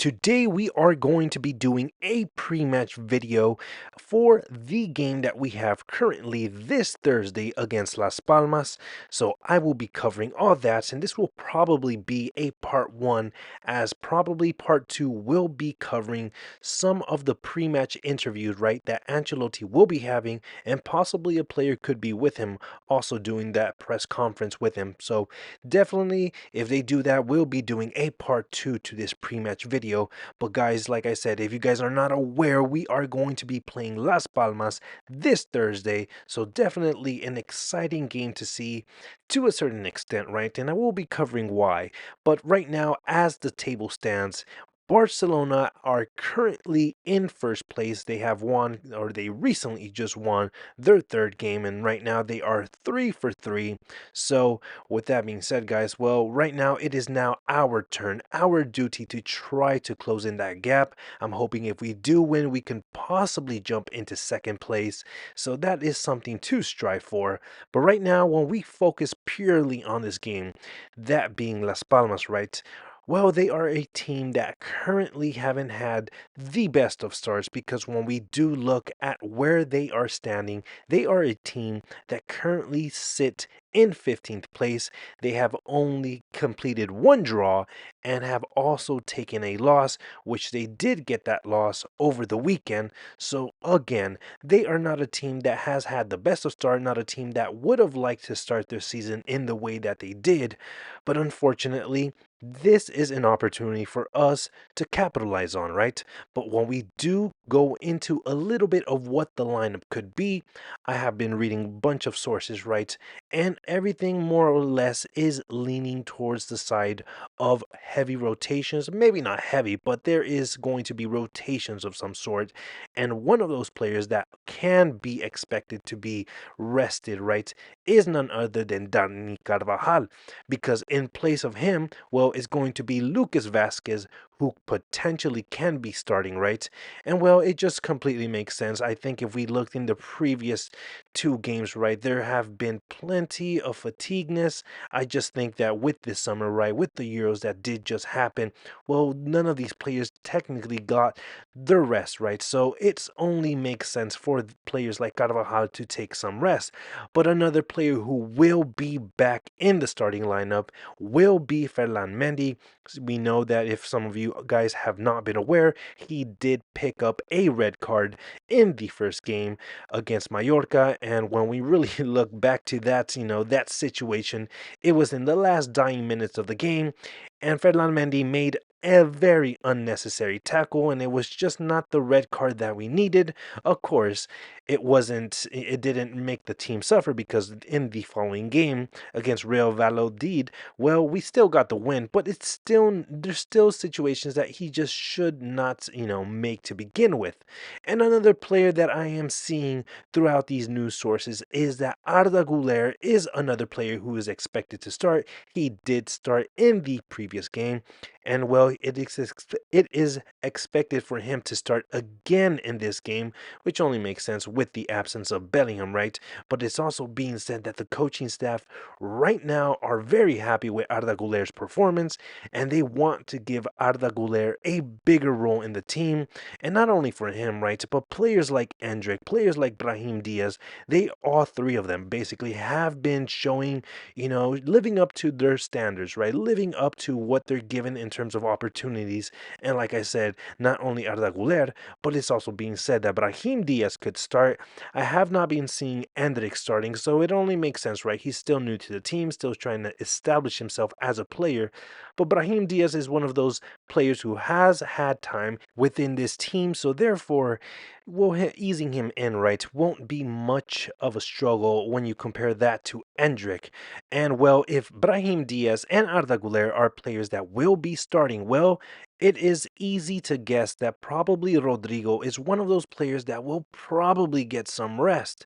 Today we are going to be doing a pre-match video for the game that we have currently this Thursday against Las Palmas. So I will be covering all that, and this will probably be a part one, as probably part two will be covering some of the pre-match interviews, right, that Ancelotti will be having, and possibly a player could be with him also doing that press conference with him. So definitely, if they do that, we'll be doing a part two to this pre-match video. But guys, like I said, if you guys are not aware, we are going to be playing Las Palmas this Thursday. So definitely an exciting game to see to a certain extent, right? And I will be covering why. But right now, as the table stands, Barcelona are currently in first place. They have won, or they recently just won their third game, and right now they are 3 for 3. So with that being said, guys, well, right now it is now our turn, our duty to try to close in that gap. I'm hoping if we do win, we can possibly jump into second place. So that is something to strive for. But right now, when we focus purely on this game, that being Las Palmas, right? Well, they are a team that currently haven't had the best of starts, because when we do look at where they are standing, they are a team that currently sit in 15th place. They have only completed one draw and have also taken a loss, which they did get that loss over the weekend. So again, they are not a team that has had the best of start, not a team that would have liked to start their season in the way that they did. But unfortunately, this is an opportunity for us to capitalize on, right? But when we do go into a little bit of what the lineup could be, I have been reading a bunch of sources, right? And everything more or less is leaning towards the side of heavy rotations. Maybe not heavy, but there is going to be rotations of some sort. And one of those players that can be expected to be rested, right, is none other than Dani Carvajal. Because in place of him, well, it's going to be Lucas Vasquez, who potentially can be starting, right? And well, it just completely makes sense. I think if we looked in the previous two games, right, there have been plenty of fatigueness. I just think that with this summer, right, with the Euros that did just happen, well, none of these players technically got the rest, right? So it's only makes sense for players like Carvajal to take some rest. But another player who will be back in the starting lineup will be Ferland Mendy. We know that if some of you guys have not been aware, he did pick up a red card in the first game against Mallorca. And when we really look back to that, that situation, it was in the last dying minutes of the game, and Ferland Mendy made a very unnecessary tackle, and it was just not the red card that we needed. Of course, it didn't make the team suffer, because in the following game against Real Valladolid, well, we still got the win, but there's still situations that he just should not, make to begin with. And another player that I am seeing throughout these news sources is that Arda Güler is another player who is expected to start. He did start in the previous game, and well, it is expected for him to start again in this game, which only makes sense with the absence of Bellingham, right? But it's also being said that the coaching staff right now are very happy with Arda Güler's performance, and they want to give Arda Güler a bigger role in the team. And not only for him, right, but players like Endrick, players like Brahim Diaz, they all three of them basically have been showing, living up to their standards, right? Living up to what they're given in terms of opportunities. And like I said, not only Arda Güler, but it's also being said that Brahim Diaz could start. I have not been seeing Endrick starting, so it only makes sense, right? He's still new to the team, still trying to establish himself as a player. But Brahim Diaz is one of those players who has had time within this team, so therefore, well, easing him in, right, won't be much of a struggle when you compare that to Endrick. And well, if Brahim Diaz and Arda Güler are players that will be starting, well, it is easy to guess that probably Rodrygo is one of those players that will probably get some rest.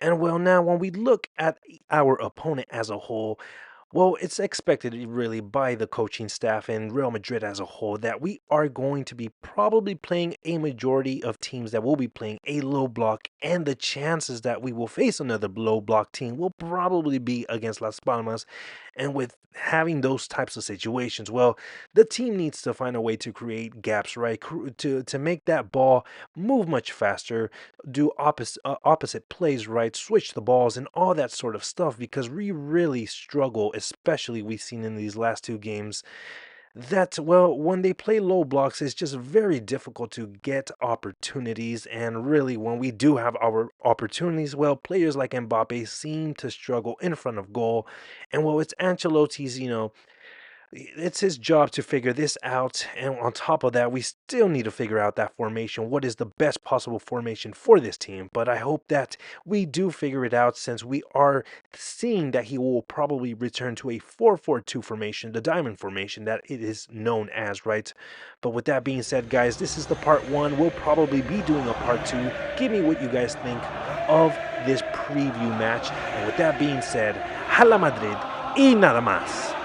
And well, now when we look at our opponent as a whole, well, it's expected really by the coaching staff and Real Madrid as a whole that we are going to be probably playing a majority of teams that will be playing a low block, and the chances that we will face another low block team will probably be against Las Palmas. And with having those types of situations, well, the team needs to find a way to create gaps, right? To make that ball move much faster, do opposite plays, right? Switch the balls and all that sort of stuff because we really struggle, especially we've seen in these last two games that, well, when they play low blocks, it's just very difficult to get opportunities. And really, when we do have our opportunities, well, players like Mbappe seem to struggle in front of goal. And well, it's Ancelotti's, it's his job to figure this out. And on top of that, we still need to figure out that formation. What is the best possible formation for this team? But I hope that we do figure it out since we are seeing that he will probably return to a 4-4-2 formation, the diamond formation that it is known as, right? But with that being said, guys, this is the part one. We'll probably be doing a part two. Give me what you guys think of this preview match. And with that being said, Hala Madrid y nada más.